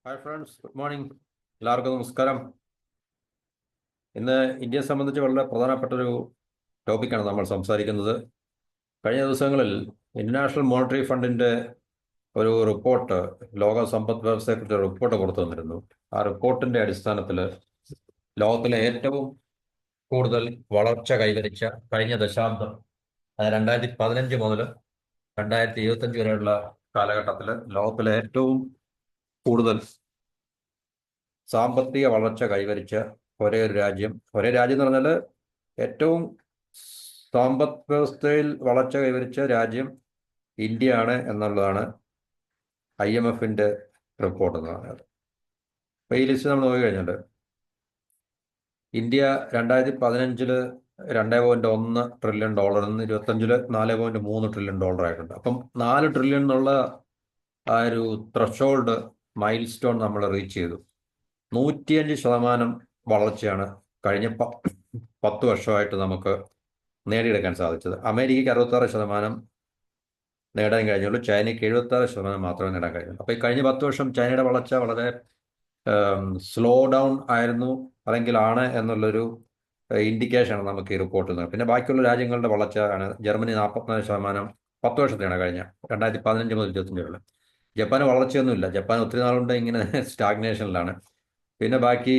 Hi friends, good morning. എല്ലാവർക്കും നമസ്കാരം. ഇന്ന് ഇന്ത്യയെ സംബന്ധിച്ച് വളരെ പ്രധാനപ്പെട്ടൊരു ടോപ്പിക്കാണ് നമ്മൾ സംസാരിക്കുന്നത്. കഴിഞ്ഞ ദിവസങ്ങളിൽ ഇന്റർനാഷണൽ മോണിറ്ററി ഫണ്ടിന്റെ ഒരു റിപ്പോർട്ട്, ലോക സമ്പദ് വ്യവസ്ഥയെക്കുറിച്ച് ഒരു റിപ്പോർട്ട് പുറത്തു വന്നിരുന്നു. ആ റിപ്പോർട്ടിന്റെ അടിസ്ഥാനത്തിൽ ലോകത്തിലെ ഏറ്റവും കൂടുതൽ വളർച്ച കൈവരിച്ച കഴിഞ്ഞ ദശാബ്ദം, 2015 മുതൽ 2025 വരെയുള്ള കാലഘട്ടത്തിൽ ലോകത്തിലെ ഏറ്റവും കൂടുതൽ സാമ്പത്തിക വളർച്ച കൈവരിച്ച ഒരേ രാജ്യം എന്ന് പറഞ്ഞാൽ ഏറ്റവും സമ്പദ് വ്യവസ്ഥയിൽ വളർച്ച കൈവരിച്ച രാജ്യം ഇന്ത്യയാണ് എന്നുള്ളതാണ് IMFന്റെ റിപ്പോർട്ട് എന്ന് പറയുന്നത്. അപ്പോൾ ഈ ലിസ്റ്റ് നമ്മൾ നോക്കിക്കഴിഞ്ഞാൽ ഇന്ത്യ 2015 $2.1 ട്രില്യൺ നിന്ന് 2025 $4.3 ട്രില്യൺ ആയിട്ടുണ്ട്. അപ്പം 4 ട്രില്യൺ എന്നുള്ള ആ ഒരു ത്രഷോൾഡ് മൈൽ സ്റ്റോൺ നമ്മൾ റീച്ച് ചെയ്തു. 105% വളർച്ചയാണ് കഴിഞ്ഞ 10 വർഷമായിട്ട് നമുക്ക് നേടിയെടുക്കാൻ സാധിച്ചത്. അമേരിക്കയ്ക്ക് 66% നേടാൻ കഴിഞ്ഞുള്ളൂ, ചൈനയ്ക്ക് 76% മാത്രമേ നേടാൻ കഴിഞ്ഞുള്ളൂ. അപ്പോൾ ഈ കഴിഞ്ഞ 10 വർഷം ചൈനയുടെ വളർച്ച വളരെ സ്ലോ ഡൗൺ ആയിരുന്നു അല്ലെങ്കിൽ ആണ് എന്നുള്ളൊരു ഇൻഡിക്കേഷനാണ് നമുക്ക് ഈ റിപ്പോർട്ടിൽ നിന്ന്. പിന്നെ ബാക്കിയുള്ള രാജ്യങ്ങളുടെ വളർച്ച ആണ്. ജർമ്മനി 44% 10 വർഷത്തെയാണ് കഴിഞ്ഞ 2015 മുതൽ 25 ജപ്പാന് വളർച്ചയൊന്നുമില്ല. ജപ്പാൻ ഒത്തിരി നാളുകൊണ്ട് ഇങ്ങനെ സ്റ്റാഗ്നേഷനിലാണ്. പിന്നെ ബാക്കി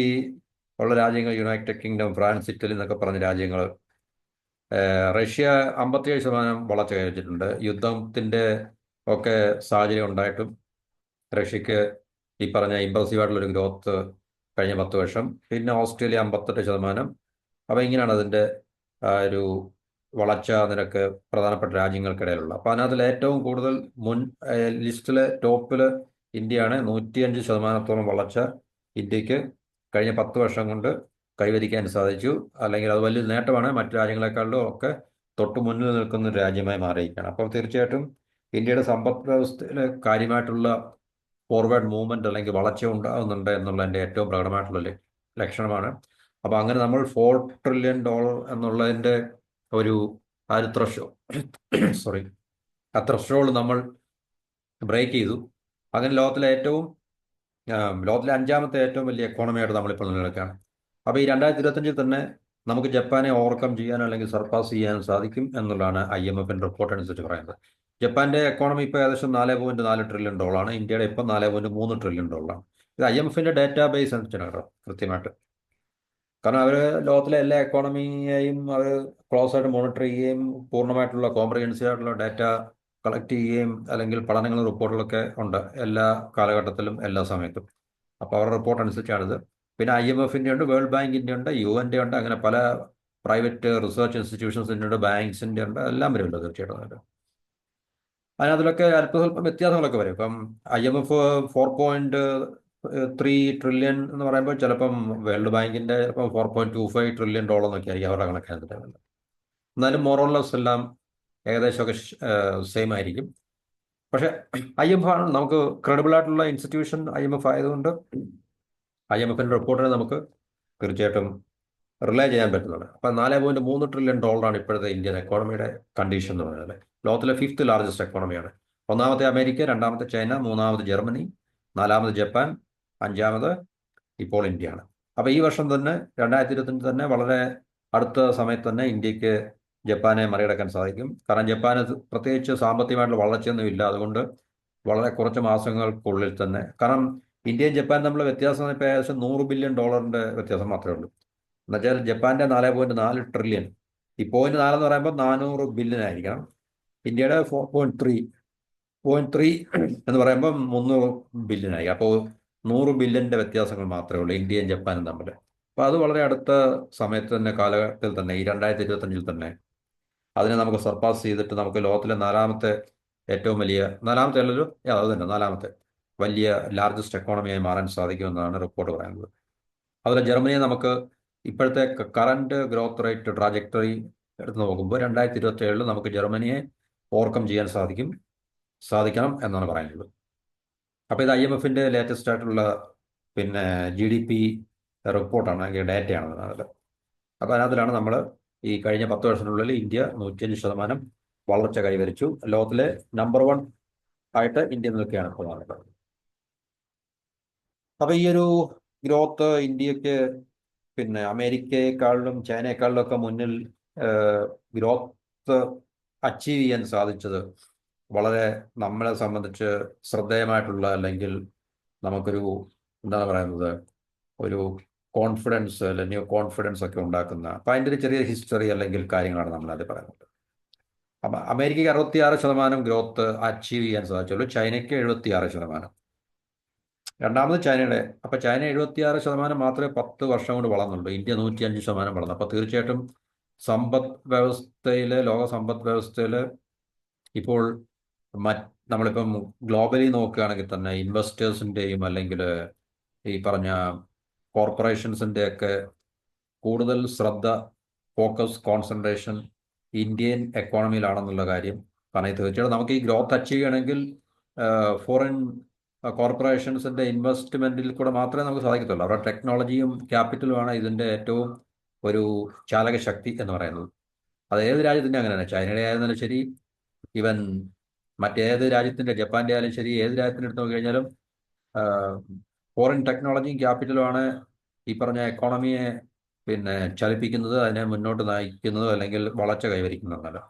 ഉള്ള രാജ്യങ്ങൾ യുണൈറ്റഡ് കിങ്ഡം, ഫ്രാൻസ്, ഇറ്റലി എന്നൊക്കെ പറഞ്ഞ രാജ്യങ്ങൾ. റഷ്യ 57% വളർച്ച കൈവരിച്ചിട്ടുണ്ട്. യുദ്ധത്തിന്റെ ഒക്കെ സാഹചര്യം ഉണ്ടായിട്ടും റഷ്യക്ക് ഈ പറഞ്ഞ ഇമ്പ്രസീവ് ആയിട്ടുള്ളൊരു ഗ്രോത്ത് കഴിഞ്ഞ 10 വർഷം. പിന്നെ ഓസ്ട്രേലിയ 58%. അപ്പോൾ ഇങ്ങനെയാണ് അതിൻ്റെ ഒരു വളർച്ചാ നിരക്ക് പ്രധാനപ്പെട്ട രാജ്യങ്ങൾക്കിടയിലുള്ള. അപ്പോൾ അതിനകത്തിൽ ഏറ്റവും കൂടുതൽ ലിസ്റ്റിലെ ടോപ്പിൽ ഇന്ത്യയാണ്. 105%-ഓളം വളർച്ച ഇന്ത്യക്ക് കഴിഞ്ഞ 10 വർഷം കൊണ്ട് കൈവരിക്കാൻ സാധിച്ചു. അല്ലെങ്കിൽ അത് വലിയൊരു നേട്ടമാണ്. മറ്റു രാജ്യങ്ങളെക്കാളും ഒക്കെ തൊട്ട് മുന്നിൽ നിൽക്കുന്ന ഒരു രാജ്യമായി മാറിയിരിക്കുകയാണ്. അപ്പോൾ തീർച്ചയായിട്ടും ഇന്ത്യയുടെ സമ്പദ് വ്യവസ്ഥയിൽ കാര്യമായിട്ടുള്ള ഫോർവേഡ് മൂവ്മെന്റ് അല്ലെങ്കിൽ വളർച്ച ഉണ്ടാകുന്നുണ്ട് എന്നുള്ളതിൻ്റെ ഏറ്റവും പ്രകടമായിട്ടുള്ള ലക്ഷണമാണ്. അപ്പോൾ അങ്ങനെ നമ്മൾ $4 ട്രില്യൺ എന്നുള്ളതിൻ്റെ ഒരു ആ ഒരു ആ ത്രഷോൾഡ് നമ്മൾ ബ്രേക്ക് ചെയ്തു. അങ്ങനെ ലോകത്തിലെ 5ാമത്തെ ഏറ്റവും വലിയ എക്കോണമിയായിട്ട് നമ്മളിപ്പോൾ നിലനിൽക്കുകയാണ്. അപ്പോൾ ഈ 2025 തന്നെ നമുക്ക് ജപ്പാനെ ഓവർകം ചെയ്യാനോ അല്ലെങ്കിൽ സർപ്പാസ് ചെയ്യാനോ സാധിക്കും എന്നുള്ളതാണ് IMFന്റെ റിപ്പോർട്ട് അനുസരിച്ച് പറയുന്നത്. ജപ്പാന്റെ എക്കോണമി ഇപ്പോൾ ഏകദേശം $4.4 ട്രില്യൺ, ഇന്ത്യയുടെ ഇപ്പം $4.3 ട്രില്യൺ. ഇത് IMFന്റെ ഡാറ്റാ ബേസ് അനുസരിച്ചാണ് കേട്ടോ, കൃത്യമായിട്ട്. കാരണം അവർ ലോകത്തിലെ എല്ലാ എക്കോണമിയെയും അവർ ക്ലോസ് ആയിട്ട് മോണിറ്റർ ചെയ്യുകയും പൂർണ്ണമായിട്ടുള്ള കോംപ്രിഹെൻസീവ് ആയിട്ടുള്ള ഡാറ്റ കളക്ട് ചെയ്യുകയും അല്ലെങ്കിൽ പഠനങ്ങളും റിപ്പോർട്ടുകളൊക്കെ ഉണ്ട് എല്ലാ കാലഘട്ടത്തിലും എല്ലാ സമയത്തും. അപ്പോൾ അവരുടെ റിപ്പോർട്ട് അനുസരിച്ചാണിത്. പിന്നെ IMFന്റെ ഉണ്ട്, വേൾഡ് ബാങ്കിന്റെ ഉണ്ട്, UN ഉണ്ട്, അങ്ങനെ പല പ്രൈവറ്റ് റിസർച്ച് ഇൻസ്റ്റിറ്റ്യൂഷൻസിൻ്റെ ഉണ്ട്, ബാങ്ക്സിന്റെ ഉണ്ട്, എല്ലാം വരുമല്ലോ തീർച്ചയായിട്ടും അതിൽ. അതിനകത്തിലൊക്കെ അല്പസ്വല്പം വ്യത്യാസങ്ങളൊക്കെ വരും. ഇപ്പം IMF 4.3 ട്രില്യൺ എന്ന് പറയുമ്പോൾ ചിലപ്പം വേൾഡ് ബാങ്കിന്റെ ചിലപ്പോൾ $4.25 ട്രില്യൺ എന്നൊക്കെ ആയിരിക്കും അവരുടെ കണക്കാക്കുന്നത്. എന്നാലും മോറോളസ് എല്ലാം ഏകദേശമൊക്കെ സെയിം ആയിരിക്കും. പക്ഷെ IMF ആണ് നമുക്ക് ക്രെഡിബിൾ ആയിട്ടുള്ള ഇൻസ്റ്റിറ്റ്യൂഷൻ. IMF ആയതുകൊണ്ട് IMFന്റെ റിപ്പോർട്ടിനെ നമുക്ക് തീർച്ചയായിട്ടും റിലേ ചെയ്യാൻ പറ്റുന്നത്. അപ്പം $4.3 ട്രില്യൺ ഇപ്പോഴത്തെ ഇന്ത്യൻ എക്കോണമിയുടെ കണ്ടീഷൻ എന്ന് പറയുന്നത്. ലോകത്തിലെ 5th ലാർജസ്റ്റ് എക്കോണമിയാണ്. 1ാമത്തെ അമേരിക്ക, 2ാമത്തെ ചൈന, 3ാമത് ജർമ്മനി, 4ാമത് ജപ്പാൻ, 5ാമത് ഇപ്പോൾ ഇന്ത്യയാണ്. അപ്പോൾ ഈ വർഷം തന്നെ 2025 തന്നെ വളരെ അടുത്ത സമയത്ത് തന്നെ ഇന്ത്യക്ക് ജപ്പാനെ മറികടക്കാൻ സാധിക്കും. കാരണം ജപ്പാന് പ്രത്യേകിച്ച് സാമ്പത്തികമായിട്ടുള്ള വളർച്ചയൊന്നും ഇല്ല. അതുകൊണ്ട് വളരെ കുറച്ച് മാസങ്ങൾക്കുള്ളിൽ തന്നെ, കാരണം ഇന്ത്യയും ജപ്പാനും തമ്മിലുള്ള വ്യത്യാസം ഇപ്പോൾ ഏകദേശം $100 ബില്യൺ വ്യത്യാസം മാത്രമേ ഉള്ളൂ. എന്നുവെച്ചാൽ ജപ്പാന്റെ 4.4 ട്രില്യൺ, ഈ 0.4 എന്ന് പറയുമ്പോൾ 400 ബില്യൺ ആയിരിക്കണം. ഇന്ത്യയുടെ 4.3 എന്ന് പറയുമ്പോൾ 300 ബില്യൺ ആയി. അപ്പോൾ 100 ബില്യന്റെ വ്യത്യാസങ്ങൾ മാത്രമേ ഉള്ളൂ ഇന്ത്യയും ജപ്പാനും തമ്മിൽ. അപ്പോൾ അത് വളരെ അടുത്ത സമയത്ത് തന്നെ, കാലഘട്ടത്തിൽ തന്നെ, ഈ 2025 തന്നെ അതിനെ നമുക്ക് സർപ്പാസ് ചെയ്തിട്ട് നമുക്ക് ലോകത്തിലെ നാലാമത്തെ അല്ലല്ലോ, അത് തന്നെ നാലാമത്തെ വലിയ ലാർജസ്റ്റ് എക്കോണമിയായി മാറാൻ സാധിക്കുമെന്നാണ് റിപ്പോർട്ട് പറയുന്നത്. അതുപോലെ ജർമ്മനിയെ നമുക്ക് ഇപ്പോഴത്തെ കറന്റ് ഗ്രോത്ത് റേറ്റ് ട്രാജക്ടറി എടുത്ത് നോക്കുമ്പോൾ 2027 നമുക്ക് ജർമ്മനിയെ ഓവർകം ചെയ്യാൻ സാധിക്കണം എന്നാണ് പറയുന്നത്. അപ്പോൾ ഇത് IMFന്റെ ലേറ്റസ്റ്റ് ആയിട്ടുള്ള പിന്നെ GDP റിപ്പോർട്ടാണ്, അല്ലെങ്കിൽ ഡാറ്റയാണ് അതിൽ. അപ്പോൾ അതിനകത്തിലാണ് നമ്മൾ ഈ കഴിഞ്ഞ 10 വർഷത്തിനുള്ളിൽ ഇന്ത്യ 105% വളർച്ച കൈവരിച്ചു. ലോകത്തിലെ നമ്പർ 1 ആയിട്ട് ഇന്ത്യ നിൽക്കുകയാണ് ഇപ്പോൾ. അപ്പോൾ ഈ ഒരു ഗ്രോത്ത് ഇന്ത്യക്ക് പിന്നെ അമേരിക്കയെക്കാളിലും ചൈനയെക്കാളിലും ഒക്കെ മുന്നിൽ ഗ്രോത്ത് അച്ചീവ് ചെയ്യാൻ സാധിച്ചത് വളരെ നമ്മളെ സംബന്ധിച്ച് ശ്രദ്ധേയമായിട്ടുള്ള, അല്ലെങ്കിൽ നമുക്കൊരു എന്താണ് പറയുന്നത്, ഒരു കോൺഫിഡൻസ് അല്ലെങ്കിൽ കോൺഫിഡൻസ് ഒക്കെ ഉണ്ടാക്കുന്ന, അപ്പം അതിൻ്റെ ഒരു ചെറിയ ഹിസ്റ്ററി അല്ലെങ്കിൽ കാര്യങ്ങളാണ് നമ്മളത് പറയുന്നത്. അപ്പം അമേരിക്കയ്ക്ക് 66% ഗ്രോത്ത് അച്ചീവ് ചെയ്യാൻ സാധിച്ചുള്ളൂ, ചൈനയ്ക്ക് 76%. രണ്ടാമത് ചൈനയുടെ. അപ്പം ചൈന 76% മാത്രമേ 10 വർഷം കൊണ്ട് വളർന്നുള്ളൂ. ഇന്ത്യ 105% വളർന്നു. അപ്പോൾ തീർച്ചയായിട്ടും സമ്പദ് വ്യവസ്ഥയിൽ, ലോക സമ്പദ് വ്യവസ്ഥയിൽ ഇപ്പോൾ നമ്മളിപ്പം ഗ്ലോബലി നോക്കുകയാണെങ്കിൽ തന്നെ ഇൻവെസ്റ്റേഴ്സിൻ്റെയും അല്ലെങ്കിൽ ഈ പറഞ്ഞ കോർപ്പറേഷൻസിൻ്റെയൊക്കെ കൂടുതൽ ശ്രദ്ധ, ഫോക്കസ്, കോൺസെൻട്രേഷൻ ഇന്ത്യൻ എക്കോണമിയിലാണെന്നുള്ള കാര്യം പറഞ്ഞാൽ തീർച്ചയായിട്ടും നമുക്ക് ഈ ഗ്രോത്ത് അച്ചീവ് ചെയ്യണമെങ്കിൽ ഫോറിൻ കോർപ്പറേഷൻസിൻ്റെ ഇൻവെസ്റ്റ്മെൻറ്റിൽ കൂടെ മാത്രമേ നമുക്ക് സാധിക്കത്തുള്ളൂ. അവരുടെ ടെക്നോളജിയും ക്യാപിറ്റലുമാണ് ഇതിൻ്റെ ഏറ്റവും ഒരു ചാലകശക്തി എന്ന് പറയുന്നത്. അത് ഏത് രാജ്യത്തിൻ്റെ അങ്ങനെയാണ്. ചൈനയുടെ ആയിരുന്നാലും ശരി, ഈവൻ മറ്റേത് രാജ്യത്തിൻ്റെ, ജപ്പാൻ്റെ ആയാലും ശരി, ഏത് രാജ്യത്തിൻ്റെ എടുത്ത് നോക്കിക്കഴിഞ്ഞാലും ഫോറിൻ ടെക്നോളജിയും ക്യാപിറ്റലുമാണ് ഈ പറഞ്ഞ എക്കോണമിയെ പിന്നെ ചലിപ്പിക്കുന്നത്, അതിനെ മുന്നോട്ട് നയിക്കുന്നതോ അല്ലെങ്കിൽ വളർച്ച കൈവരിക്കുന്നതല്ല.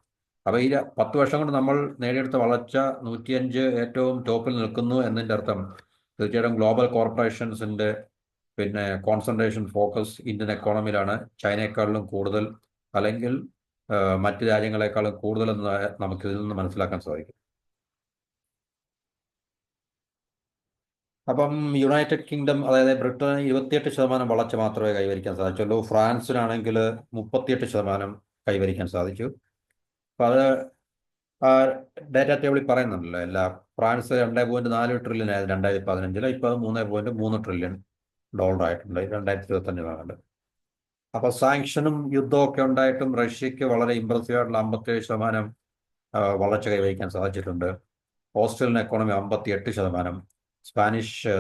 അപ്പോൾ ഈ 10 വർഷം കൊണ്ട് നമ്മൾ നേടിയെടുത്ത വളർച്ച 105 ഏറ്റവും ടോപ്പിൽ നിൽക്കുന്നു എന്നതിൻ്റെ അർത്ഥം തീർച്ചയായിട്ടും ഗ്ലോബൽ കോർപ്പറേഷൻസിൻ്റെ പിന്നെ കോൺസെൻട്രേഷൻ, ഫോക്കസ് ഇന്ത്യൻ എക്കോണമിയിലാണ് ചൈനയെക്കാളിലും കൂടുതൽ, അല്ലെങ്കിൽ മറ്റ് രാജ്യങ്ങളെക്കാളും കൂടുതലെന്ന് നമുക്ക് ഇതിൽ നിന്ന് മനസ്സിലാക്കാൻ സാധിക്കും. അപ്പം യുണൈറ്റഡ് കിങ്ഡം, അതായത് ബ്രിട്ടന് 28% വളർച്ച മാത്രമേ കൈവരിക്കാൻ സാധിച്ചുള്ളൂ. ഫ്രാൻസിനാണെങ്കിൽ 38% കൈവരിക്കാൻ സാധിച്ചു. അപ്പം അത് ആ ഡേറ്റ ടേബിളിൽ പറയുന്നുണ്ടല്ലോ എല്ലാം. ഫ്രാൻസ് 2.4 ട്രില്യൺ ആയിരുന്നു 2015. ഇപ്പോൾ അത് 3.3 ട്രില്യൺ ഡോളറായിട്ടുണ്ട് 2025. അപ്പോൾ സാങ്ഷനും യുദ്ധവും ഒക്കെ ഉണ്ടായിട്ടും റഷ്യക്ക് വളരെ ഇമ്പ്രസീവ് ആയിട്ടുള്ള 57% വളർച്ച കൈവരിക്കാൻ സാധിച്ചിട്ടുണ്ട്. ഓസ്ട്രേലിയൻ എക്കോണമി 58%,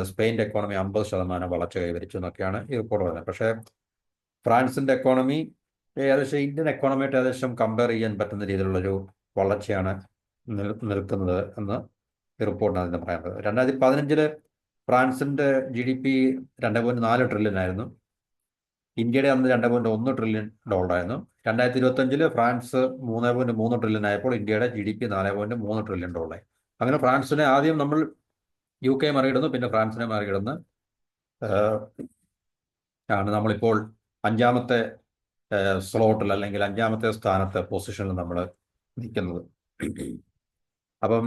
സ്പെയിൻ്റെ എക്കോണമി 50% വളർച്ച കൈവരിച്ചു എന്നൊക്കെയാണ് ഈ റിപ്പോർട്ട് പറയുന്നത്. പക്ഷേ ഫ്രാൻസിൻ്റെ എക്കോണമി ഏകദേശം ഇന്ത്യൻ എക്കോണമിയായിട്ട് ഏകദേശം കമ്പയർ ചെയ്യാൻ പറ്റുന്ന രീതിയിലുള്ളൊരു വളർച്ചയാണ് നിൽക്കുന്നത് എന്ന് ഈ റിപ്പോർട്ടിന് അതിന് പറയുന്നത്. 2015 ഫ്രാൻസിൻ്റെ GDP 2.4 ട്രില്യൺ ആയിരുന്നു. ഇന്ത്യയുടെ അന്ന് 2.1 ട്രില്യൺ ഡോളറായിരുന്നു. 2025 ഫ്രാൻസ് 3.3 ട്രില്യൺ ആയപ്പോൾ ഇന്ത്യയുടെ GDP 4.3 ട്രില്യൺ ഡോളറായി. അങ്ങനെ ഫ്രാൻസിനെ ആദ്യം നമ്മൾ UK മറികടന്നു, പിന്നെ ഫ്രാൻസിനെ മറികടന്ന് ആണ് നമ്മളിപ്പോൾ 5ാമത്തെ സ്ലോട്ടിൽ, അല്ലെങ്കിൽ 5ാമത്തെ സ്ഥാനത്തെ പൊസിഷനിൽ നമ്മൾ നിൽക്കുന്നത്. അപ്പം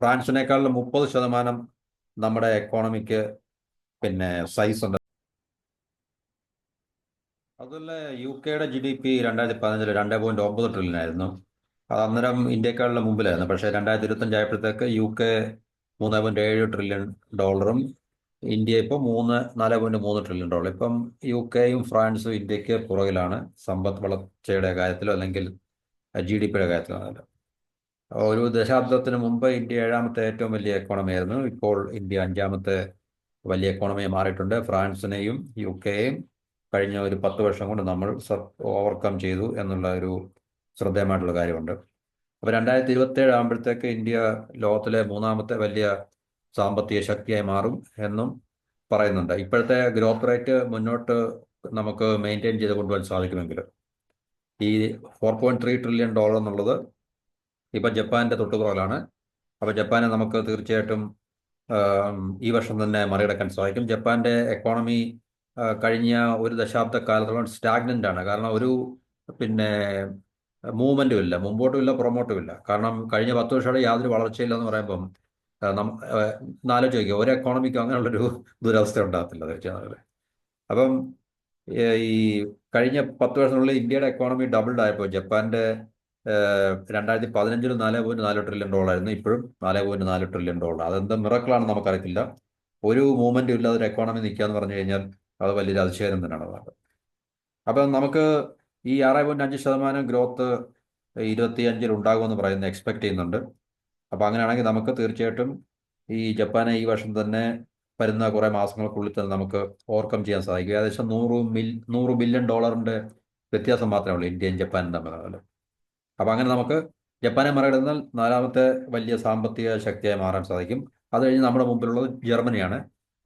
ഫ്രാൻസിനേക്കാളും 30% നമ്മുടെ എക്കോണമിക്ക് പിന്നെ സൈസ് ഉണ്ട്. അതുപോലെ UK GDP 2015 2.9 ട്രില്യൺ ആയിരുന്നു. അത് അന്നേരം ഇന്ത്യക്കാളുടെ മുമ്പിലായിരുന്നു. പക്ഷേ 2025 ആയപ്പോഴത്തേക്ക് UK 3.7 ട്രില്യൺ ഡോളറും ഇന്ത്യ ഇപ്പോൾ 4.3 ട്രില്യൺ ഡോളർ. ഇപ്പം UKയും ഫ്രാൻസും ഇന്ത്യക്ക് പുറകിലാണ് സമ്പദ് വളർച്ചയുടെ കാര്യത്തിലോ അല്ലെങ്കിൽ GDPയുടെ കാര്യത്തിലോ. ഒരു ദശാബ്ദത്തിന് മുമ്പ് ഇന്ത്യ 7ാമത്തെ ഏറ്റവും വലിയ എക്കോണമി ആയിരുന്നു. ഇപ്പോൾ ഇന്ത്യ 5ാമത്തെ വലിയ എക്കോണമിയെ മാറിയിട്ടുണ്ട്. ഫ്രാൻസിനെയും UKയെയും കഴിഞ്ഞ ഒരു 10 വർഷം കൊണ്ട് നമ്മൾ ഓവർകം ചെയ്തു എന്നുള്ള ഒരു ശ്രദ്ധേയമായിട്ടുള്ള കാര്യമുണ്ട്. അപ്പോൾ 2027 ആകുമ്പോഴത്തേക്ക് ഇന്ത്യ ലോകത്തിലെ 3ാമത്തെ വലിയ സാമ്പത്തിക ശക്തിയായി മാറും എന്നും പറയുന്നുണ്ട്. ഇപ്പോഴത്തെ ഗ്രോത്ത് റേറ്റ് മുന്നോട്ട് നമുക്ക് മെയിൻറ്റെയിൻ ചെയ്ത് കൊണ്ടുപോകാൻ സാധിക്കുമെങ്കിൽ ഈ 4.3 ട്രില്യൺ ഡോളർ എന്നുള്ളത് ഇപ്പം ജപ്പാൻ്റെ തൊട്ടുപുറകിലാണ്. അപ്പോൾ ജപ്പാനെ നമുക്ക് തീർച്ചയായിട്ടും ഈ വർഷം തന്നെ മറികടക്കാൻ സാധിക്കും. ജപ്പാൻ്റെ എക്കോണമി കഴിഞ്ഞ ഒരു ദശാബ്ദ കാലത്തോളം സ്റ്റാഗ്നൻ്റ് ആണ്. കാരണം ഒരു പിന്നെ മൂവ്മെൻറ്റും ഇല്ല, മുമ്പോട്ടും ഇല്ല, പുറമോട്ടും ഇല്ല. കാരണം കഴിഞ്ഞ 10 വർഷമായിട്ട് യാതൊരു വളർച്ചയില്ലെന്ന് പറയുമ്പം ആലോചിച്ച് നോക്കിയോ, ഒരു എക്കോണമിക്ക് അങ്ങനെയുള്ളൊരു ദുരവസ്ഥ ഉണ്ടാകത്തില്ല തീർച്ചയായും. അപ്പം ഈ കഴിഞ്ഞ 10 വർഷത്തിനുള്ളിൽ ഇന്ത്യയുടെ എക്കോണമി ഡബിൾഡ് ആയപ്പോൾ ജപ്പാൻ്റെ 2015 4.4 ട്രില്യൺ ഡോളറായിരുന്നു, ഇപ്പോഴും 4.4 ട്രില്യൺ ഡോളർ. അതെന്ത് മിറക്കിളാണെന്ന് നമുക്കറിയത്തില്ല. ഒരു മൂവ്മെൻറ്റും ഇല്ലാതെ ഒരു എക്കോണമി നിൽക്കുക എന്ന് പറഞ്ഞു കഴിഞ്ഞാൽ അത് വലിയൊരു അതിശയം തന്നെയാണ്. അപ്പം നമുക്ക് ഈ 6.5% ഗ്രോത്ത് 2025 ഉണ്ടാകുമെന്ന് പറയുന്നത് എക്സ്പെക്ട് ചെയ്യുന്നുണ്ട്. അപ്പോൾ അങ്ങനെയാണെങ്കിൽ നമുക്ക് തീർച്ചയായിട്ടും ഈ ജപ്പാനെ ഈ വർഷം തന്നെ വരുന്ന കുറേ മാസങ്ങൾക്കുള്ളിൽ തന്നെ നമുക്ക് ഓവർകം ചെയ്യാൻ സാധിക്കും. ഏകദേശം 100 ബില്യൺ ഡോളറിൻ്റെ വ്യത്യാസം മാത്രമേ ഉള്ളൂ ഇന്ത്യയും ജപ്പാനും തമ്മിൽ. അപ്പോൾ അങ്ങനെ നമുക്ക് ജപ്പാനെ മറികടന്നാൽ 4ാമത്തെ വലിയ സാമ്പത്തിക ശക്തിയായി മാറാൻ സാധിക്കും. അത് കഴിഞ്ഞ് നമ്മുടെ മുമ്പിലുള്ളത് ജർമ്മനിയാണ്.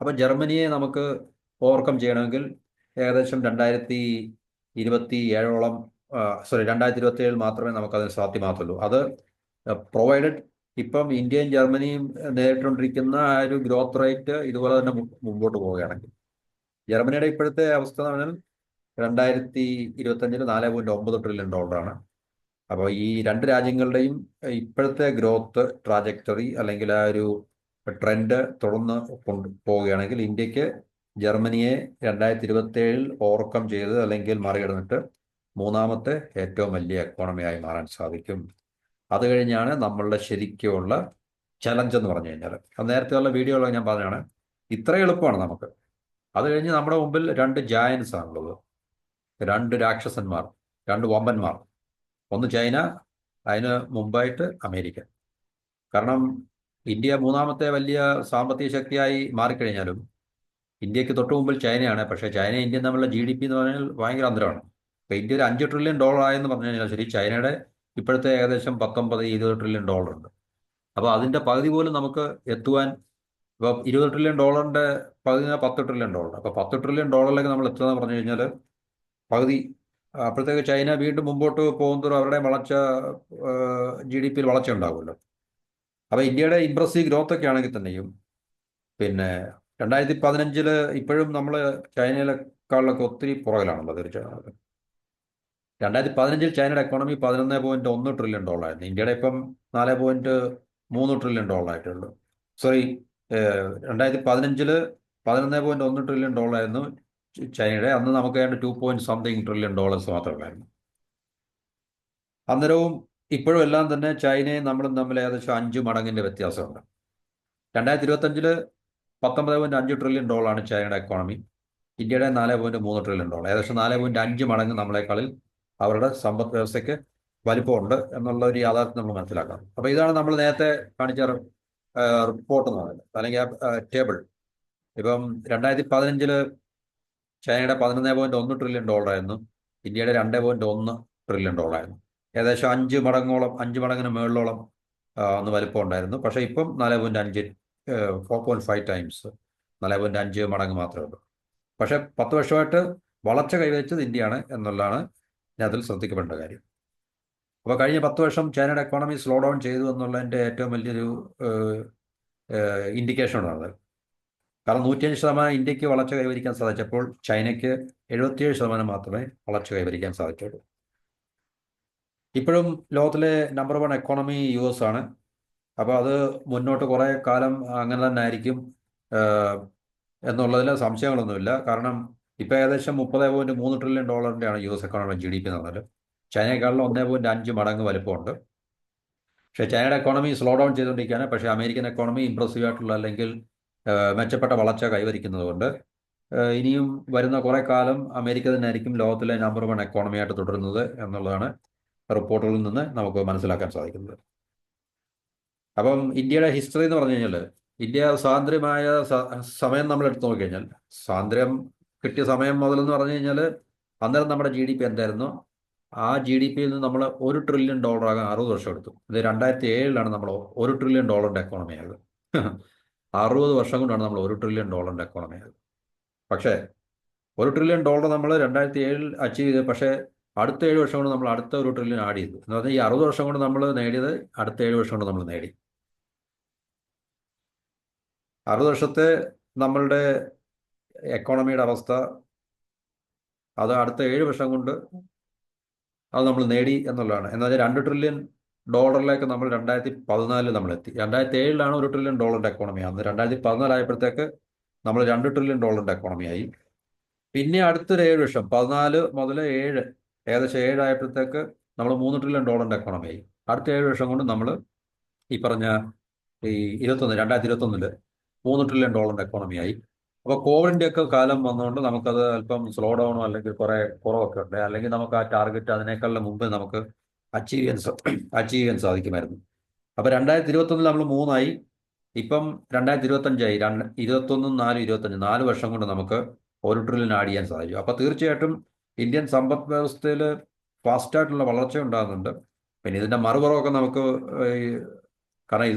അപ്പം ജർമ്മനിയെ നമുക്ക് ഓവർകം ചെയ്യണമെങ്കിൽ ഏകദേശം 2027ഓളം, 2027 മാത്രമേ നമുക്കതിന് സാധ്യമാകത്തുള്ളൂ. അത് പ്രൊവൈഡഡ് ഇപ്പം ഇന്ത്യയും ജർമ്മനിയും നേരിട്ടുകൊണ്ടിരിക്കുന്ന ആ ഒരു ഗ്രോത്ത് റേറ്റ് ഇതുപോലെ തന്നെ മുമ്പോട്ട് പോവുകയാണെങ്കിൽ. ജർമ്മനിയുടെ ഇപ്പോഴത്തെ അവസ്ഥ എന്ന് പറഞ്ഞാൽ 2025 $4.9 ട്രില്യൺ. അപ്പോൾ ഈ രണ്ട് രാജ്യങ്ങളുടെയും ഇപ്പോഴത്തെ ഗ്രോത്ത് ട്രാജക്ടറി അല്ലെങ്കിൽ ആ ഒരു ട്രെൻഡ് തുടർന്ന് പോവുകയാണെങ്കിൽ ഇന്ത്യക്ക് ജർമ്മനിയെ 2027 ഓവർകം ചെയ്ത് അല്ലെങ്കിൽ മറികടന്നിട്ട് മൂന്നാമത്തെ ഏറ്റവും വലിയ എക്കോണമിയായി മാറാൻ സാധിക്കും. അത് കഴിഞ്ഞാണ് നമ്മളുടെ ശരിക്കുമുള്ള ചലഞ്ച് എന്ന് പറഞ്ഞു കഴിഞ്ഞാൽ. അത് നേരത്തെയുള്ള വീഡിയോകളൊക്കെ ഞാൻ പറഞ്ഞാണ്, ഇത്ര എളുപ്പമാണ് നമുക്ക്. അത് കഴിഞ്ഞ് നമ്മുടെ മുമ്പിൽ രണ്ട് ജയൻസ് ആണുള്ളത്, രണ്ട് രാക്ഷസന്മാർ, രണ്ട് വമ്പന്മാർ. ഒന്ന് ചൈന, അതിന് മുമ്പായിട്ട് അമേരിക്ക. കാരണം ഇന്ത്യ മൂന്നാമത്തെ വലിയ സാമ്പത്തിക ശക്തിയായി മാറിക്കഴിഞ്ഞാലും ഇന്ത്യക്ക് തൊട്ട് മുമ്പിൽ ചൈനയാണ്. പക്ഷേ ചൈന ഇന്ത്യയും തമ്മിലുള്ള GDP എന്ന് പറഞ്ഞാൽ ഭയങ്കര അന്തരമാണ്. ഇപ്പോൾ ഇന്ത്യ ഒരു $5 ട്രില്യൺ ആയെന്ന് പറഞ്ഞു കഴിഞ്ഞാൽ ശരി, ചൈനയുടെ ഇപ്പോഴത്തെ ഏകദേശം 19-20 ട്രില്യൺ ഉണ്ട്. അപ്പോൾ അതിൻ്റെ പകുതി പോലും നമുക്ക് എത്തുവാൻ, ഇപ്പോൾ $20 ട്രില്യൺ പകുതി $10 ട്രില്യൺ. അപ്പോൾ $10 ട്രില്യൺ നമ്മൾ എത്തുക എന്ന് പറഞ്ഞു കഴിഞ്ഞാൽ പകുതി. അപ്പോഴത്തേക്ക് ചൈന വീണ്ടും മുമ്പോട്ട് പോകുന്നതോറും അവരുടെ വളർച്ച, GDP വളർച്ച ഉണ്ടാകുമല്ലോ. അപ്പോൾ ഇന്ത്യയുടെ ഇംപ്രസീവ് ഗ്രോത്ത് ഒക്കെ ആണെങ്കിൽ തന്നെയും പിന്നെ 2015 ഇപ്പോഴും നമ്മൾ ചൈനയിലെക്കാളിലൊക്കെ ഒത്തിരി പുറകിലാണല്ലോ. തീർച്ചയായും 2015 ചൈനയുടെ എക്കോണമി $11.1 ട്രില്യൺ ആയിരുന്നു. ഇന്ത്യയുടെ ഇപ്പം $4.3 ട്രില്യൺ ആയിട്ടുള്ളൂ. സോറി, 2015 $11.1 ട്രില്യൺ ആയിരുന്നു ചൈനയുടെ. അന്ന് നമുക്ക് ഏതാണ്ട് 2 ട്രില്യൺ മാത്രമായിരുന്നു. അന്നേരവും ഇപ്പോഴും എല്ലാം തന്നെ ചൈനയും നമ്മളും തമ്മിൽ ഏകദേശം 5 മടങ്ങിൻ്റെ വ്യത്യാസമുണ്ട്. 2025 $19.5 ട്രില്യൺ ആണ് ചൈനയുടെ എക്കോണമി. ഇന്ത്യയുടെ $4.3 ട്രില്യൺ, ഏകദേശം 4.5 മടങ്ങ് നമ്മളെക്കാളിൽ അവരുടെ സമ്പദ് വ്യവസ്ഥയ്ക്ക് വലിപ്പമുണ്ട് എന്നുള്ള ഒരു യാഥാർത്ഥ്യം നമ്മൾ മനസ്സിലാക്കണം. അപ്പോൾ ഇതാണ് നമ്മൾ നേരത്തെ കാണിച്ച റിപ്പോർട്ട് എന്ന് പറയുന്നത്, അല്ലെങ്കിൽ ടേബിൾ. ഇപ്പം 2015 ചൈനയുടെ $11.1 ട്രില്യൺ ആയിരുന്നു, ഇന്ത്യയുടെ $2.1 ട്രില്യൺ ആയിരുന്നു. ഏകദേശം 5 മടങ്ങിന് മുകളിലോളം ഒന്ന് വലിപ്പം ഉണ്ടായിരുന്നു. പക്ഷേ ഇപ്പം 4.5, 4.5 ടൈംസ്, 4.5 മടങ്ങ് മാത്രമേ ഉള്ളൂ. പക്ഷേ 10 വർഷമായിട്ട് വളർച്ച കൈവരിച്ചത് ഇന്ത്യയാണ് എന്നുള്ളതാണ് അതിൽ ശ്രദ്ധിക്കപ്പെടേണ്ട കാര്യം. അപ്പോൾ കഴിഞ്ഞ 10 വർഷം ചൈനയുടെ എക്കോണമി സ്ലോ ഡൗൺ ചെയ്തു എന്നുള്ളതിൻ്റെ ഏറ്റവും വലിയൊരു ഇൻഡിക്കേഷനാണ്. കാരണം 105% ഇന്ത്യക്ക് വളർച്ച കൈവരിക്കാൻ സാധിച്ചപ്പോൾ ചൈനയ്ക്ക് 77% മാത്രമേ വളർച്ച കൈവരിക്കാൻ സാധിച്ചുള്ളൂ. ഇപ്പോഴും ലോകത്തിലെ നമ്പർ 1 എക്കോണമി US ആണ്. അപ്പോൾ അത് മുന്നോട്ട് കുറേ കാലം അങ്ങനെ തന്നെ ആയിരിക്കും എന്നുള്ളതിൽ സംശയങ്ങളൊന്നുമില്ല. കാരണം ഇപ്പോൾ ഏകദേശം $30.3 ട്രില്യൺ ആണ് US എക്കോണമി GDP എന്ന് പറഞ്ഞാൽ ചൈനയെക്കാളിലും 1.5 മടങ്ങ് വലിപ്പമുണ്ട്. പക്ഷേ ചൈനയുടെ എക്കോണമി സ്ലോ ഡൗൺ ചെയ്തുകൊണ്ടിരിക്കുകയാണ്. പക്ഷേ അമേരിക്കൻ എക്കോണമി ഇംപ്രസീവ് ആയിട്ടുള്ള അല്ലെങ്കിൽ മെച്ചപ്പെട്ട വളർച്ച കൈവരിക്കുന്നതുകൊണ്ട് ഇനിയും വരുന്ന കുറേ കാലം അമേരിക്ക തന്നെ ആയിരിക്കും ലോകത്തിലെ നമ്പർ 1 എക്കോണമിയായിട്ട് തുടരുന്നത് എന്നുള്ളതാണ് റിപ്പോർട്ടുകളിൽ നിന്ന് നമുക്ക് മനസ്സിലാക്കാൻ സാധിക്കുന്നത്. അപ്പം ഇന്ത്യയുടെ ഹിസ്റ്ററി എന്ന് പറഞ്ഞു കഴിഞ്ഞാൽ, ഇന്ത്യ സ്വാതന്ത്ര്യമായ സമയം നമ്മൾ എടുത്തു നോക്കിക്കഴിഞ്ഞാൽ, സ്വാതന്ത്ര്യം കിട്ടിയ സമയം മുതലെന്ന് പറഞ്ഞു കഴിഞ്ഞാൽ അന്നേരം നമ്മുടെ GDP എന്തായിരുന്നു, ആ GDP-യിൽ നിന്ന് നമ്മൾ $1 ട്രില്യൺ ആകാൻ 60 വർഷം എടുത്തു. ഇത് 2007 നമ്മൾ $1 ട്രില്യൺ എക്കോണമി ആയത്. 60 വർഷം കൊണ്ടാണ് നമ്മൾ $1 ട്രില്യൺ എക്കോണമി ആയത്. പക്ഷേ $1 ട്രില്യൺ നമ്മൾ 2007 അച്ചീവ് ചെയ്ത്. പക്ഷേ അടുത്ത 7 വർഷം കൊണ്ട് നമ്മൾ അടുത്ത $1 ട്രില്യൺ ആഡ് ചെയ്തു. എന്ന് പറഞ്ഞാൽ ഈ 60 വർഷം കൊണ്ട് നമ്മൾ നേടിയത് അടുത്ത 7 വർഷം കൊണ്ട് നമ്മൾ നേടി. 60 വർഷത്തെ നമ്മളുടെ എക്കോണമിയുടെ അവസ്ഥ അത് അടുത്ത 7 വർഷം കൊണ്ട് അത് നമ്മൾ നേടി എന്നുള്ളതാണ്. എന്നാൽ $2 ട്രില്യൺ നമ്മൾ 2014 നമ്മൾ എത്തി. 2007 $1 ട്രില്യൺ എക്കോണമി ആണ്. 2014 ആയപ്പോഴത്തേക്ക് നമ്മൾ $2 ട്രില്യൺ എക്കോണമിയായി. പിന്നെ അടുത്തൊരു 7 വർഷം, 14 മുതൽ 7, ഏകദേശം 7 ആയപ്പോഴത്തേക്ക് നമ്മൾ $3 ട്രില്യൺ എക്കോണമിയായി. അടുത്ത 7 വർഷം കൊണ്ട് നമ്മൾ ഈ പറഞ്ഞ 2021 $3 ട്രില്യൺ എക്കോണമിയായി. അപ്പോൾ കോവിഡിൻ്റെ ഒക്കെ കാലം വന്നുകൊണ്ട് നമുക്കത് അല്പം സ്ലോ ഡൗണോ അല്ലെങ്കിൽ കുറേ കുറവൊക്കെ ഉണ്ട്. അല്ലെങ്കിൽ നമുക്ക് ആ ടാർഗറ്റ് അതിനേക്കാളും മുമ്പ് നമുക്ക് അച്ചീവ് ചെയ്യാൻ സാധിക്കുമായിരുന്നു. അപ്പോൾ 2021 നമ്മൾ 3 ഇപ്പം 2025 21, 4, 25 4 വർഷം കൊണ്ട് നമുക്ക് $1 ട്രില്യൺ ആഡ് ചെയ്യാൻ സാധിച്ചു. അപ്പോൾ തീർച്ചയായിട്ടും ഇന്ത്യൻ സമ്പദ് വ്യവസ്ഥയിൽ ഫാസ്റ്റായിട്ടുള്ള വളർച്ച ഉണ്ടാകുന്നുണ്ട്. പിന്നെ ഇതിൻ്റെ മറുപുറമൊക്കെ നമുക്ക്, കാരണം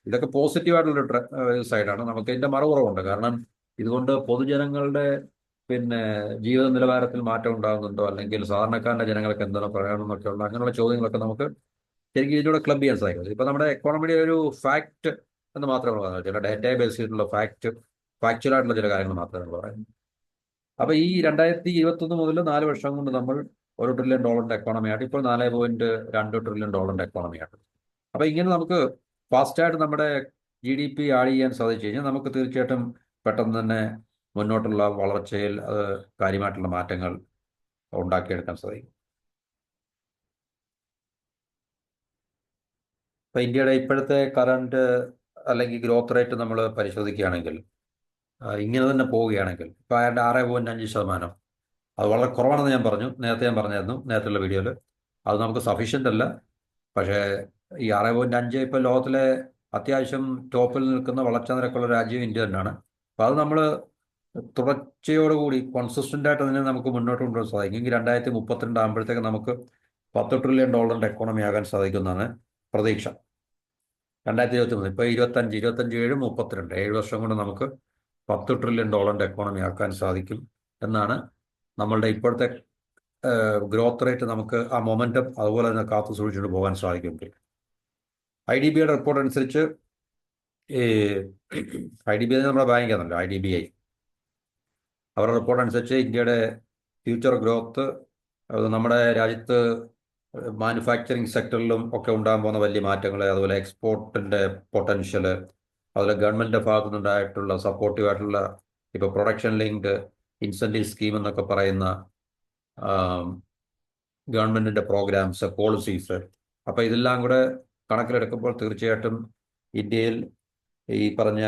ഇതൊക്കെ പോസിറ്റീവായിട്ടുള്ളൊരു സൈഡാണ്. നമുക്ക് ഇതിൻ്റെ മറുപുറമുണ്ട്. കാരണം ഇതുകൊണ്ട് പൊതുജനങ്ങളുടെ പിന്നെ ജീവിത നിലവാരത്തിൽ മാറ്റം ഉണ്ടാകുന്നുണ്ടോ, അല്ലെങ്കിൽ സാധാരണക്കാരന്റെ ജനങ്ങൾക്ക് എന്താണ് പറയണമെന്നൊക്കെ ഉള്ള അങ്ങനെയുള്ള ചോദ്യങ്ങളൊക്കെ നമുക്ക് ശരിക്കും ഇതിലൂടെ ക്ലബ് ചെയ്യാൻ സാധിക്കും. ഇപ്പൊ നമ്മുടെ എക്കോണമിയുടെ ഒരു ഫാക്ട് എന്ന് മാത്രമേ പറയുന്നത്, ചില ഡേറ്റയെ ബേസ് ചെയ്തിട്ടുള്ള ഫാക്ച്വൽ ആയിട്ടുള്ള ചില കാര്യങ്ങൾ മാത്രമേ പറയുന്നത്. അപ്പൊ ഈ 2021 മുതൽ 4 വർഷം കൊണ്ട് നമ്മൾ $1 ട്രില്യൺ എക്കോണമിയായിട്ട് ഇപ്പോൾ $4.2 ട്രില്യൺ എക്കോണമിയാണ്. അപ്പൊ ഇങ്ങനെ നമുക്ക് ഫാസ്റ്റായിട്ട് നമ്മുടെ GDP ആഡ് ചെയ്യാൻ സാധിച്ചു കഴിഞ്ഞാൽ നമുക്ക് തീർച്ചയായിട്ടും പെട്ടെന്ന് തന്നെ മുന്നോട്ടുള്ള വളർച്ചയിൽ അത് കാര്യമായിട്ടുള്ള മാറ്റങ്ങൾ ഉണ്ടാക്കിയെടുക്കാൻ സാധിക്കും. ഇപ്പൊ ഇന്ത്യയുടെ ഇപ്പോഴത്തെ കറണ്ട് അല്ലെങ്കിൽ ഗ്രോത്ത് റേറ്റ് നമ്മൾ പരിശോധിക്കുകയാണെങ്കിൽ, ഇങ്ങനെ തന്നെ പോവുകയാണെങ്കിൽ ഇപ്പൊ അയാളുടെ 6.5%, അത് വളരെ കുറവാണെന്ന് നേരത്തെ ഞാൻ പറഞ്ഞായിരുന്നു നേരത്തെയുള്ള വീഡിയോയിൽ. അത് നമുക്ക് സഫീഷ്യൻ്റ് അല്ല. പക്ഷേ ഈ 6.5 ഇപ്പോൾ ലോകത്തിലെ അത്യാവശ്യം ടോപ്പിൽ നിൽക്കുന്ന വളർച്ചാ നിരക്കുള്ള രാജ്യം ഇന്ത്യ തന്നെയാണ്. അപ്പോൾ അത് നമ്മൾ തുടർച്ചയോടുകൂടി കോൺസിസ്റ്റൻ്റ് ആയിട്ട് തന്നെ നമുക്ക് മുന്നോട്ട് കൊണ്ടുപോകാൻ സാധിക്കും. എങ്കിൽ 2032 ആകുമ്പോഴത്തേക്ക് നമുക്ക് $10 ട്രില്യൺ എക്കോണമി ആകാൻ സാധിക്കുന്നതാണ് പ്രതീക്ഷ. 2023 ഇപ്പോൾ 25, 27, 32 7 വർഷം കൊണ്ട് നമുക്ക് $10 ട്രില്യൺ എക്കോണമി ആക്കാൻ സാധിക്കും എന്നാണ് നമ്മളുടെ ഇപ്പോഴത്തെ ഗ്രോത്ത് റേറ്റ്. നമുക്ക് ആ മൊമെന്റം അതുപോലെ തന്നെ കാത്തു സൂക്ഷിച്ചുകൊണ്ട് പോകാൻ സാധിക്കുമെങ്കിൽ, IDBIയുടെ റിപ്പോർട്ട് അനുസരിച്ച്, ഈ IDBI നമ്മുടെ ബാങ്കാണല്ലോ, IDBI, അവരുടെ റിപ്പോർട്ട് അനുസരിച്ച് ഇന്ത്യയുടെ ഫ്യൂച്ചർ ഗ്രോത്ത്, നമ്മുടെ രാജ്യത്ത് മാനുഫാക്ചറിങ് സെക്ടറിലും ഒക്കെ ഉണ്ടാകാൻ പോകുന്ന വലിയ മാറ്റങ്ങൾ, അതുപോലെ എക്സ്പോർട്ടിന്റെ പൊട്ടൻഷ്യൽ, അതുപോലെ ഗവൺമെന്റിന്റെ ഭാഗത്തു നിന്നുണ്ടായിട്ടുള്ള സപ്പോർട്ടീവായിട്ടുള്ള ഇപ്പോൾ പ്രൊഡക്ഷൻ ലിങ്ക്ഡ് ഇൻസെന്റീവ് സ്കീം എന്നൊക്കെ പറയുന്ന ഗവൺമെന്റിന്റെ പ്രോഗ്രാംസ്, പോളിസീസ്, അപ്പൊ ഇതെല്ലാം കൂടെ കണക്കിലെടുക്കുമ്പോൾ തീർച്ചയായിട്ടും ഇന്ത്യയിൽ ഈ പറഞ്ഞ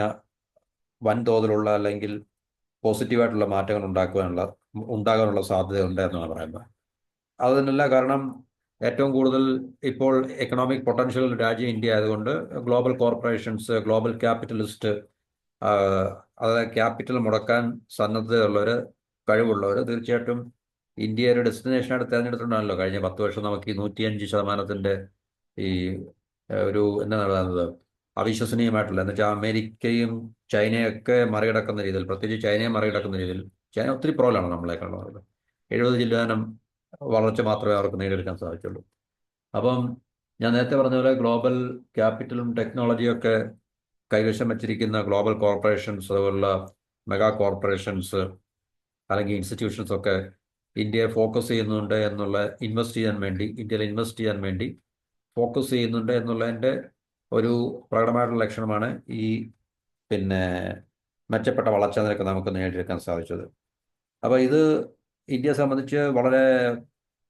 വൻതോതിലുള്ള അല്ലെങ്കിൽ പോസിറ്റീവായിട്ടുള്ള മാറ്റങ്ങൾ ഉണ്ടാകാനുള്ള സാധ്യത ഉണ്ട് എന്നാണ് പറയുന്നത്. അത് തന്നെയല്ല, കാരണം ഏറ്റവും കൂടുതൽ ഇപ്പോൾ എക്കണോമിക് പൊട്ടൻഷ്യൽ രാജ്യം ഇന്ത്യ ആയതുകൊണ്ട് ഗ്ലോബൽ കോർപ്പറേഷൻസ്, ഗ്ലോബൽ ക്യാപിറ്റലിസ്റ്റ്, അതായത് ക്യാപിറ്റൽ മുടക്കാൻ സന്നദ്ധതയുള്ളവർ, കഴിവുള്ളവർ തീർച്ചയായിട്ടും ഇന്ത്യയെ ഒരു ഡെസ്റ്റിനേഷനായിട്ട് തിരഞ്ഞെടുത്തിട്ടുണ്ടാണല്ലോ. കഴിഞ്ഞ 10 വർഷം നമുക്ക് ഈ 105% ഈ ഒരു എന്താ പറയുന്നത്, അവിശ്വസനീയമായിട്ടുള്ള, എന്ന് വെച്ചാൽ അമേരിക്കയും ചൈനയൊക്കെ മറികടക്കുന്ന രീതിയിൽ, പ്രത്യേകിച്ച് ചൈനയെ മറികടക്കുന്ന രീതിയിൽ, ചൈന ഒത്തിരി പ്രോലാണ് നമ്മളെക്കാളുള്ളത്. 70% വളർച്ച മാത്രമേ അവർക്ക് നേടിയെടുക്കാൻ സാധിച്ചുള്ളൂ. അപ്പം ഞാൻ നേരത്തെ പറഞ്ഞ പോലെ ഗ്ലോബൽ ക്യാപിറ്റലും ടെക്നോളജിയും ഒക്കെ കൈവശം വെച്ചിരിക്കുന്ന ഗ്ലോബൽ കോർപ്പറേഷൻസ്, അതുപോലുള്ള മെഗാ കോർപ്പറേഷൻസ് അല്ലെങ്കിൽ ഇൻസ്റ്റിറ്റ്യൂഷൻസ് ഒക്കെ ഇന്ത്യയെ ഫോക്കസ് ചെയ്യുന്നുണ്ട് എന്നുള്ള, ഇന്ത്യയിൽ ഇൻവെസ്റ്റ് ചെയ്യാൻ വേണ്ടി ഫോക്കസ് ചെയ്യുന്നുണ്ട് എന്നുള്ളതിൻ്റെ ഒരു പ്രകടമായിട്ടുള്ള ലക്ഷണമാണ് ഈ പിന്നെ മെച്ചപ്പെട്ട വളർച്ചാ നിരക്ക് നമുക്ക് നേടിയെടുക്കാൻ സാധിച്ചത്. അപ്പോൾ ഇത് ഇന്ത്യയെ സംബന്ധിച്ച് വളരെ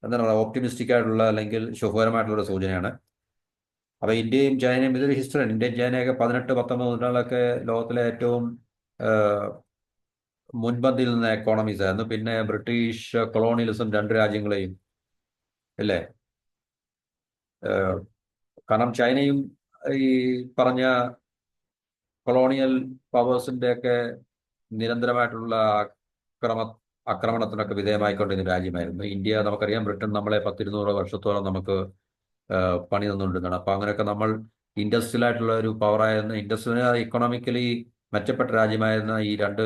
എന്താണ് പറയുക, ഓപ്റ്റിമിസ്റ്റിക് ആയിട്ടുള്ള അല്ലെങ്കിൽ ശുഭകരമായിട്ടുള്ള ഒരു സൂചനയാണ്. അപ്പോൾ ഇന്ത്യയും ചൈനയും ഇതൊരു ഹിസ്റ്ററിയാണ്. ഇന്ത്യയും ചൈനയൊക്കെ 18, 19 നൂറ്റാണ്ടിലൊക്കെ ലോകത്തിലെ ഏറ്റവും മുൻപന്തിയിൽ നിന്ന എക്കോണമീസ് ആയിരുന്നു. പിന്നെ ബ്രിട്ടീഷ് കൊളോണിയലിസം രണ്ട് രാജ്യങ്ങളെയും, അല്ലേ, കാരണം ചൈനയും ഈ പറഞ്ഞ കൊളോണിയൽ പവേഴ്സിന്റെ ഒക്കെ നിരന്തരമായിട്ടുള്ള ആക്രമണത്തിനൊക്കെ വിധേയമായിക്കൊണ്ടിരുന്ന രാജ്യമായിരുന്നു ഇന്ത്യ. നമുക്കറിയാം, ബ്രിട്ടൻ നമ്മളെ 10-200 വർഷത്തോളം നമുക്ക് പണി തന്നുകൊണ്ടിരുന്നതാണ്. അപ്പൊ അങ്ങനെയൊക്കെ നമ്മൾ ഇൻഡസ്ട്രിയൽ ആയിട്ടുള്ള ഒരു പവറായിരുന്ന, ഇൻഡസ്ട്രിയൽ ഇക്കണോമിക്കലി മെച്ചപ്പെട്ട രാജ്യമായിരുന്ന ഈ രണ്ട്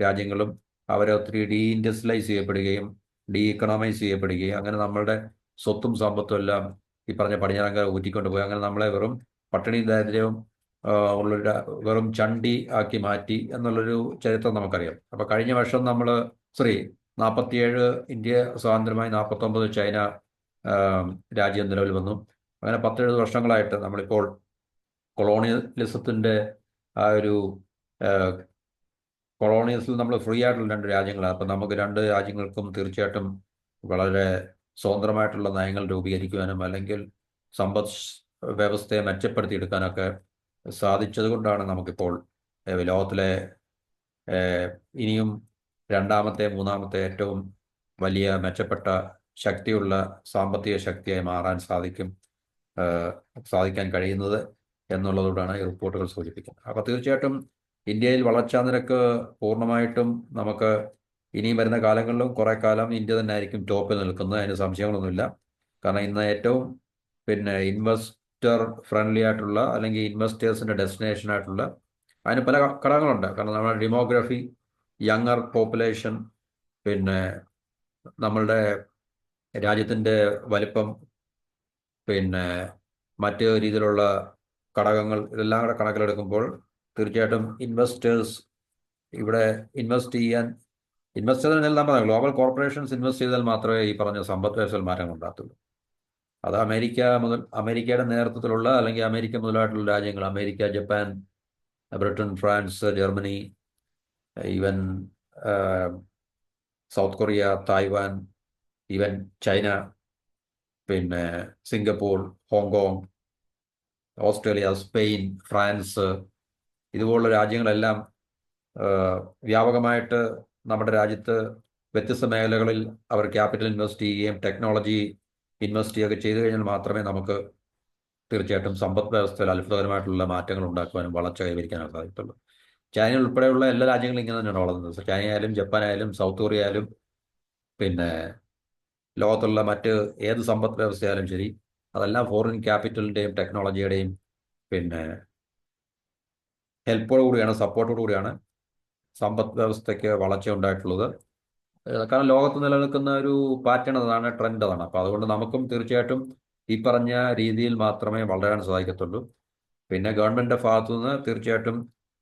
രാജ്യങ്ങളും അവരെ ഒത്തിരി ഇൻഡസ്ട്രിയലൈസ് ചെയ്യപ്പെടുകയും ഇക്കണോമൈസ് ചെയ്യപ്പെടുകയും, അങ്ങനെ നമ്മളുടെ സ്വത്തും സമ്പത്തും എല്ലാം ഈ പറഞ്ഞ പടിഞ്ഞാറങ്കര ഊറ്റിക്കൊണ്ടുപോയി. അങ്ങനെ നമ്മളെ വെറും പട്ടിണിയും ദാരിദ്ര്യവും ഉള്ളൊരു വെറും ചണ്ടി ആക്കി മാറ്റി എന്നുള്ളൊരു ചരിത്രം നമുക്കറിയാം. അപ്പൊ കഴിഞ്ഞ വർഷം നമ്മൾ 47 ഇന്ത്യ സ്വാതന്ത്ര്യമായി, 49 ചൈന രാജ്യം നിലവിൽ വന്നു. അങ്ങനെ 10-70 വർഷങ്ങളായിട്ട് നമ്മളിപ്പോൾ കൊളോണിയലിസത്തിന്റെ ആ ഒരു കൊളോണിയൽസിൽ നമ്മൾ ഫ്രീ ആയിട്ടുള്ള രണ്ട് രാജ്യങ്ങളാണ്. അപ്പം നമുക്ക് രണ്ട് രാജ്യങ്ങൾക്കും തീർച്ചയായിട്ടും വളരെ സ്വതന്ത്രമായിട്ടുള്ള നയങ്ങൾ രൂപീകരിക്കുവാനും അല്ലെങ്കിൽ സമ്പദ് വ്യവസ്ഥയെ മെച്ചപ്പെടുത്തിയെടുക്കാനൊക്കെ സാധിച്ചത് കൊണ്ടാണ് നമുക്കിപ്പോൾ ലോകത്തിലെ ഇനിയും രണ്ടാമത്തെ, മൂന്നാമത്തെ ഏറ്റവും വലിയ മെച്ചപ്പെട്ട ശക്തിയുള്ള സാമ്പത്തിക ശക്തിയായി മാറാൻ സാധിക്കാൻ കഴിയുന്നത് എന്നുള്ളതുകൊണ്ടാണ് ഈ റിപ്പോർട്ടുകൾ സൂചിപ്പിക്കുന്നത്. അപ്പോൾ തീർച്ചയായിട്ടും ഇന്ത്യയിൽ വളർച്ചാ നിരക്ക് പൂർണ്ണമായിട്ടും നമുക്ക് ഇനിയും വരുന്ന കാലങ്ങളിലും കുറെ കാലം ഇന്ത്യ തന്നെ ആയിരിക്കും ടോപ്പിൽ നിൽക്കുന്നത്. അതിന് സംശയങ്ങളൊന്നുമില്ല. കാരണം ഇന്ന് ഏറ്റവും ഇൻവെസ്റ്റർ ഫ്രണ്ട്ലി ആയിട്ടുള്ള അല്ലെങ്കിൽ ഇൻവെസ്റ്റേഴ്സിന്റെ ഡെസ്റ്റിനേഷൻ ആയിട്ടുള്ള, അതിന് പല ഘടകങ്ങളുണ്ട്. കാരണം നമ്മുടെ ഡെമോഗ്രഫി, യങ്ങർ പോപ്പുലേഷൻ, പിന്നെ നമ്മളുടെ രാജ്യത്തിൻ്റെ വലിപ്പം, പിന്നെ മറ്റ് രീതിയിലുള്ള ഘടകങ്ങൾ, ഇതെല്ലാം കൂടെ കണക്കിലെടുക്കുമ്പോൾ തീർച്ചയായിട്ടും ഇൻവെസ്റ്റേഴ്സ് ഇവിടെ ഇൻവെസ്റ്റ് ചെയ്താൽ പറഞ്ഞ ഗ്ലോബൽ കോർപ്പറേഷൻസ് ഇൻവെസ്റ്റ് ചെയ്താൽ മാത്രമേ ഈ പറഞ്ഞ സമ്പദ് വ്യവസ്ഥയിൽ മാറ്റങ്ങൾ ഉണ്ടാകത്തുള്ളൂ. അത് അമേരിക്കയുടെ നേതൃത്വത്തിലുള്ള അല്ലെങ്കിൽ അമേരിക്ക മുതലായിട്ടുള്ള രാജ്യങ്ങൾ, America, Japan, Britain, France, Germany, even South Korea, Taiwan, even China, പിന്നെ Singapore, Hong Kong, Australia, Spain, France, ഇതുപോലുള്ള രാജ്യങ്ങളെല്ലാം വ്യാപകമായിട്ട് നമ്മുടെ രാജ്യത്ത് വ്യത്യസ്ത മേഖലകളിൽ അവർ ക്യാപിറ്റൽ ഇൻവെസ്റ്റ് ചെയ്യുകയും ടെക്നോളജി ഇൻവെസ്റ്റ് ചെയ്യുകയൊക്കെ ചെയ്തു കഴിഞ്ഞാൽ മാത്രമേ നമുക്ക് തീർച്ചയായിട്ടും സമ്പദ് വ്യവസ്ഥയിൽ അത്ഭുതകരമായിട്ടുള്ള മാറ്റങ്ങൾ ഉണ്ടാക്കുവാനും വളർച്ച കൈവരിക്കാനും സാധിക്കുള്ളൂ. ചൈന ഉൾപ്പെടെയുള്ള എല്ലാ രാജ്യങ്ങളും ഇങ്ങനെ തന്നെയാണ് വളർന്നത്. ചൈന ആയാലും ജപ്പാൻ ആയാലും സൗത്ത് കൊറിയ ആയാലും പിന്നെ ലോകത്തുള്ള മറ്റ് ഏത് സമ്പദ് വ്യവസ്ഥയായാലും ശരി, അതെല്ലാം ഫോറിൻ ക്യാപിറ്റലിൻ്റെയും ടെക്നോളജിയുടെയും പിന്നെ ഹെൽപ്പോടുകൂടിയാണ്, സപ്പോർട്ടോടുകൂടിയാണ് സമ്പദ് വ്യവസ്ഥയ്ക്ക് വളർച്ച ഉണ്ടായിട്ടുള്ളത്. കാരണം ലോകത്ത് നിലനിൽക്കുന്ന ഒരു പാറ്റേൺ അതാണ്, ട്രെൻഡ് അതാണ്. അപ്പോൾ അതുകൊണ്ട് നമുക്കും തീർച്ചയായിട്ടും ഈ പറഞ്ഞ രീതിയിൽ മാത്രമേ വളരാൻ സാധിക്കത്തുള്ളൂ. പിന്നെ ഗവൺമെൻറ്റിൻ്റെ ഭാഗത്തുനിന്ന് തീർച്ചയായിട്ടും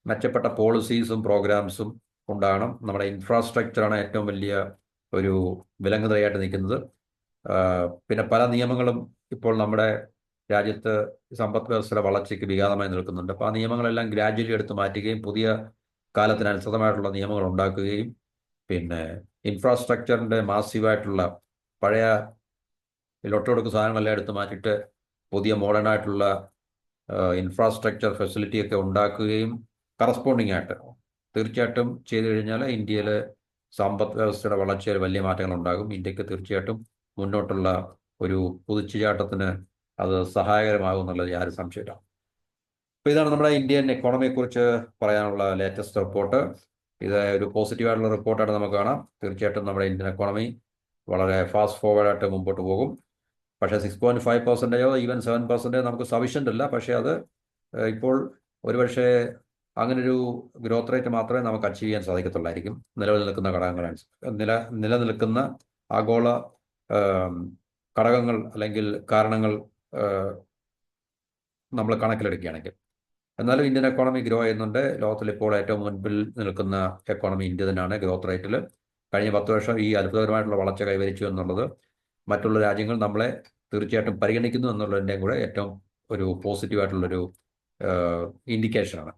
മെച്ചപ്പെട്ട പോളിസീസും പ്രോഗ്രാംസും ഉണ്ടാകണം. നമ്മുടെ ഇൻഫ്രാസ്ട്രക്ചറാണ് ഏറ്റവും വലിയ ഒരു വിലങ്ങുതടിയായിട്ട് നിൽക്കുന്നത്. പിന്നെ പല നിയമങ്ങളും ഇപ്പോൾ നമ്മുടെ രാജ്യത്ത് സമ്പദ് വ്യവസ്ഥയുടെ വളർച്ചയ്ക്ക് വിഘാതമായി നിൽക്കുന്നുണ്ട്. അപ്പോൾ ആ നിയമങ്ങളെല്ലാം ഗ്രാജ്വലി എടുത്ത് മാറ്റുകയും പുതിയ കാലത്തിനനുസൃതമായിട്ടുള്ള നിയമങ്ങൾ ഉണ്ടാക്കുകയും പിന്നെ ഇൻഫ്രാസ്ട്രക്ചറിൻ്റെ മാസീവായിട്ടുള്ള പഴയ ലൊട്ടൊടുക്ക് സാധനങ്ങളെല്ലാം എടുത്ത് മാറ്റിയിട്ട് പുതിയ മോഡേണായിട്ടുള്ള ഇൻഫ്രാസ്ട്രക്ചർ ഫെസിലിറ്റിയൊക്കെ ഉണ്ടാക്കുകയും കറസ്പോണ്ടിങ് ആയിട്ട് തീർച്ചയായിട്ടും ചെയ്തു കഴിഞ്ഞാൽ ഇന്ത്യയിൽ സമ്പദ് വ്യവസ്ഥയുടെ വളർച്ചയിൽ വലിയ മാറ്റങ്ങൾ ഉണ്ടാകും. ഇന്ത്യക്ക് തീർച്ചയായിട്ടും മുന്നോട്ടുള്ള ഒരു കുതിച്ചുചാട്ടത്തിന് അത് സഹായകരമാകും എന്നുള്ളത് യാതൊരു സംശയമില്ല. അപ്പോൾ ഇതാണ് നമ്മുടെ ഇന്ത്യൻ എക്കോണമിയെക്കുറിച്ച് പറയാനുള്ള ലേറ്റസ്റ്റ് റിപ്പോർട്ട്. ഇത് ഒരു പോസിറ്റീവായിട്ടുള്ള റിപ്പോർട്ടായിട്ട് നമുക്ക് കാണാം. തീർച്ചയായിട്ടും നമ്മുടെ ഇന്ത്യൻ എക്കോണമി വളരെ ഫാസ്റ്റ് ഫോർവേഡായിട്ട് മുമ്പോട്ട് പോകും. പക്ഷേ 6.5% ഈവൻ 7% നമുക്ക് സഫീഷ്യൻ്റ് അല്ല. പക്ഷേ അത് ഇപ്പോൾ ഒരുപക്ഷെ അങ്ങനൊരു ഗ്രോത്ത് റേറ്റ് മാത്രമേ നമുക്ക് അച്ചീവ് ചെയ്യാൻ സാധിക്കത്തുള്ളായിരിക്കും നിലനിൽക്കുന്ന നിലനിൽക്കുന്ന ആഗോള ഘടകങ്ങൾ അല്ലെങ്കിൽ കാരണങ്ങൾ നമ്മൾ കണക്കിലെടുക്കുകയാണെങ്കിൽ. എന്നാലും ഇന്ത്യൻ എക്കോണമി ഗ്രോ ചെയ്യുന്നുണ്ട്. ലോകത്തിൽ ഇപ്പോൾ ഏറ്റവും മുൻപിൽ നിൽക്കുന്ന എക്കോണമി ഇന്ത്യ തന്നെയാണ് ഗ്രോത്ത് റേറ്റിൽ. കഴിഞ്ഞ 10 വർഷം ഈ അത്ഭുതകരമായിട്ടുള്ള വളർച്ച കൈവരിച്ചു എന്നുള്ളത് മറ്റുള്ള രാജ്യങ്ങൾ നമ്മളെ തീർച്ചയായിട്ടും പരിഗണിക്കുന്നു എന്നുള്ളതിൻ്റെയും കൂടെ ഏറ്റവും ഒരു പോസിറ്റീവായിട്ടുള്ളൊരു ഇൻഡിക്കേഷനാണ്.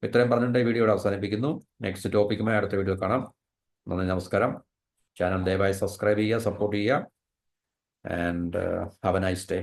ഇത്രയും പറഞ്ഞിട്ട് ഈ വീഡിയോ അവസാനിപ്പിക്കുന്നു. നെക്സ്റ്റ് ടോപ്പിക്കുമായി അടുത്ത വീഡിയോ കാണാം. നന്ദി, നമസ്കാരം. ചാനൽ ദയവായി സബ്സ്ക്രൈബ് ചെയ്യുക, സപ്പോർട്ട് ചെയ്യുക. And have A nice day.